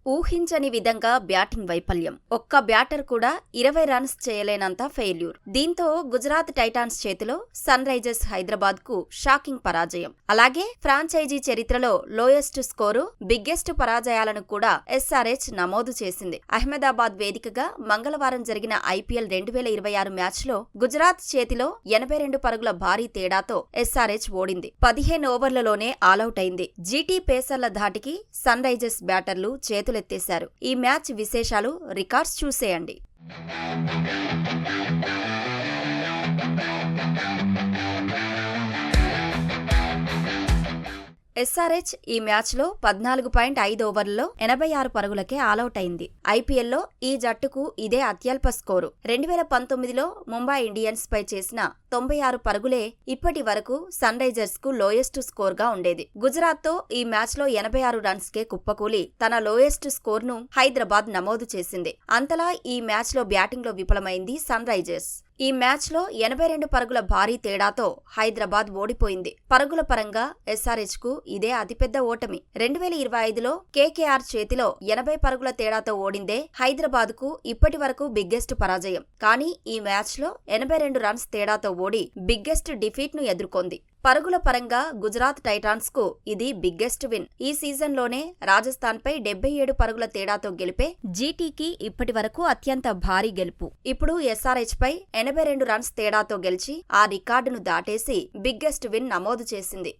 ఊహించని విధంగా బ్యాటింగ్ వైఫల్యం. ఒక్క బ్యాటర్ కూడా 20 రన్స్ చేయలేనంత ఫెయిల్యూర్. దీంతో గుజరాత్ టైటాన్స్ చేతిలో సన్ రైజర్స్ హైదరాబాద్ కు షాకింగ్ పరాజయం. అలాగే ఫ్రాంచైజీ చరిత్రలో లోయెస్ట్ స్కోరు, బిగ్గెస్ట్ పరాజయాలను కూడా ఎస్ఆర్హెచ్ నమోదు చేసింది. అహ్మదాబాద్ వేదికగా మంగళవారం జరిగిన ఐపీఎల్ 2026 మ్యాచ్ లో గుజరాత్ చేతిలో 82 పరుగుల భారీ తేడాతో ఎస్ఆర్హెచ్ ఓడింది. 15 ఓవర్లలోనే ఆలౌట్ అయింది. జీటీ పేసర్ల ధాటికి సన్ రైజర్స్ బ్యాటర్లు చేతులెత్తేశారు. ఈ మ్యాచ్ విశేషాలు, రికార్డ్స్ చూసేయండి. ఎస్ఆర్హెచ్ ఈ మ్యాచ్లో 14.5 ఓవర్లలో 86 పరుగులకే ఆలౌట్ అయింది. ఐపీఎల్లో ఈ జట్టుకు ఇదే అత్యల్ప స్కోరు. 2019లో ముంబై ఇండియన్స్ పై చేసిన 96 పరుగులే ఇప్పటి వరకు సన్ రైజర్స్ కు లోయెస్ట్ స్కోర్ గా ఉండేది. గుజరాత్ తో ఈ మ్యాచ్ లో 86 రన్స్ కే కుప్పకూలి తన లోయెస్ట్ స్కోర్ ను హైదరాబాద్ నమోదు చేసింది. అంతలా ఈ మ్యాచ్ లో బ్యాటింగ్ లో విఫలమైంది సన్ రైజర్స్. ఈ మ్యాచ్ లో 82 పరుగుల భారీ తేడాతో హైదరాబాద్ ఓడిపోయింది. పరుగుల పరంగా ఎస్ఆర్హెచ్ కు ఇదే అతిపెద్ద ఓటమి. 2025లో కేకేఆర్ చేతిలో 80 పరుగుల తేడాతో ఓడిందే హైదరాబాద్ కు ఇప్పటి వరకు బిగ్గెస్ట్ పరాజయం. కానీ ఈ మ్యాచ్ లో 82 రన్స్ తేడాతో ఓడి బిగ్గెస్ట్ డిఫీట్ ను ఎదుర్కొంది. పరుగుల పరంగా గుజరాత్ టైటాన్స్ కు ఇది బిగ్గెస్ట్ విన్. ఈ సీజన్ లోనే రాజస్థాన్ పై 77 పరుగుల తేడాతో గెలిపే జీటీకి ఇప్పటి వరకు అత్యంత భారీ గెలుపు. ఇప్పుడు ఎస్ఆర్హెచ్ పై 82 రన్స్ తేడాతో గెలిచి ఆ రికార్డును దాటేసి బిగ్గెస్ట్ విన్ నమోదు చేసింది.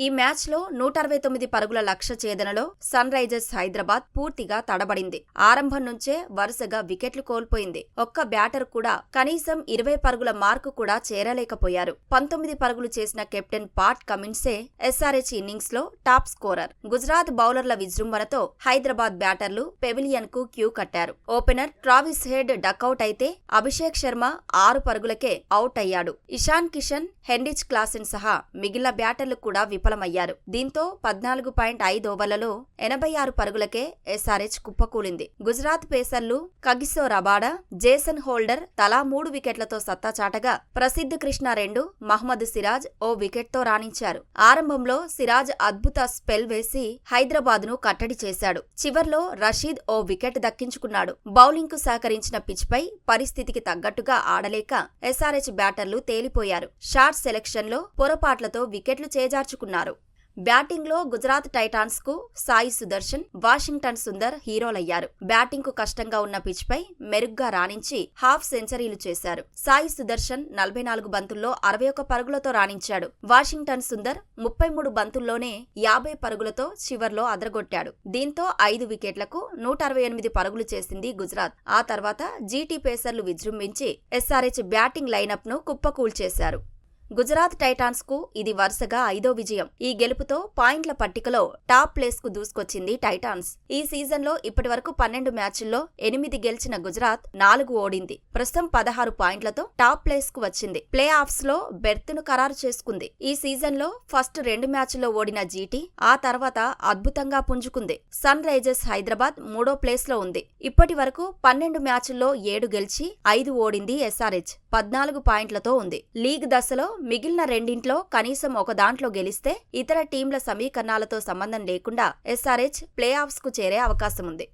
ఈ మ్యాచ్ లో 169 పరుగుల లక్ష్య ఛేదనలో సన్ రైజర్స్ హైదరాబాద్ పూర్తిగా తడబడింది. ఆరంభం నుంచే వరుసగా వికెట్లు కోల్పోయింది. ఒక్క బ్యాటర్ కూడా కనీసం 20 పరుగుల మార్కు కూడా చేరలేకపోయారు. 19 పరుగులు చేసిన కెప్టెన్ పాట్ కమిన్సే ఎస్ఆర్హెచ్ ఇన్నింగ్స్ లో టాప్ స్కోరర్. గుజరాత్ బౌలర్ల విజృంభణతో హైదరాబాద్ బ్యాటర్లు పెవిలియన్ కు క్యూ కట్టారు. ఓపెనర్ ట్రావిస్ హెడ్ డకౌట్ అయితే అభిషేక్ శర్మ 6 పరుగులకే అవుట్ అయ్యాడు. ఇషాన్ కిషన్, హెన్రిచ్ క్లాసెన్ సహా మిగిలిన బ్యాటర్లు కూడా విఫలమయ్యారు. దీంతో 14.5 ఓవర్లలో 86 పరుగులకే ఎస్ఆర్హెచ్ కుప్పకూలింది. గుజరాత్ పేసర్లు కగిసో రబాడా, జేసన్ హోల్డర్ తలా 3 వికెట్లతో సత్తా చాటగా ప్రసిద్ధ్ కృష్ణ 2, మహ్మద్ సిరాజ్ ఓ వికెట్ తో రాణించారు. ఆరంభంలో సిరాజ్ అద్భుత స్పెల్ వేసి హైదరాబాద్ ను కట్టడి చేశాడు. చివర్లో రషీద్ ఓ వికెట్ దక్కించుకున్నాడు. బౌలింగ్ కు సహకరించిన పిచ్ పై పరిస్థితికి తగ్గట్టుగా ఆడలేక ఎస్ఆర్హెచ్ బ్యాటర్లు తేలిపోయారు. షాట్ సెలెక్షన్ లో పొరపాట్లతో వికెట్లు చేజార్చుకున్నారు. బ్యాటింగ్ లో గుజరాత్ టైటాన్స్ కు సాయి సుదర్శన్, వాషింగ్టన్ సుందర్ హీరోలయ్యారు. బ్యాటింగ్ కు కష్టంగా ఉన్న పిచ్ పై మెరుగ్గా రాణించి హాఫ్ సెంచరీలు చేశారు. సాయి సుదర్శన్ 44 బంతుల్లో 61 పరుగులతో రాణించాడు. వాషింగ్టన్ సుందర్ 33 బంతుల్లోనే 50 పరుగులతో చివర్లో అదరగొట్టాడు. దీంతో 5 వికెట్లకు 168 పరుగులు చేసింది గుజరాత్. ఆ తర్వాత జీటీ పేసర్లు విజృంభించి ఎస్ఆర్హెచ్ బ్యాటింగ్ లైనప్ ను కుప్పకూల్చేశారు. గుజరాత్ టైటాన్స్ కు ఇది వరుసగా 5వ విజయం. ఈ గెలుపుతో పాయింట్ల పట్టికలో టాప్ ప్లేస్ కు దూసుకొచ్చింది టైటాన్స్. ఈ సీజన్ లో ఇప్పటి వరకు 12 మ్యాచ్ల్లో 8 గెలిచిన గుజరాత్ 4 ఓడింది. ప్రస్తుతం 16 పాయింట్లతో టాప్ ప్లేస్ కు వచ్చింది. ప్లే ఆఫ్స్ లో బెర్త్ ను ఖరారు చేసుకుంది. ఈ సీజన్ లో ఫస్ట్ 2 మ్యాచ్ల్లో ఓడిన జీటీ ఆ తర్వాత అద్భుతంగా పుంజుకుంది. సన్ రైజర్స్ హైదరాబాద్ 3వ ప్లేస్ లో ఉంది. ఇప్పటి వరకు 12 మ్యాచ్ల్లో 7 గెలిచి 5 ఓడింది ఎస్ఆర్హెచ్. 14 పాయింట్లతో ఉంది. లీగ్ దశలో మిగిలిన రెండింట్లో కనీసం ఒక దాంట్లో గెలిస్తే ఇతర టీంల సమీకరణాలతో సంబంధం లేకుండా ఎస్ఆర్హెచ్ ప్లే ఆఫ్స్ కు చేరే అవకాశం ఉంది.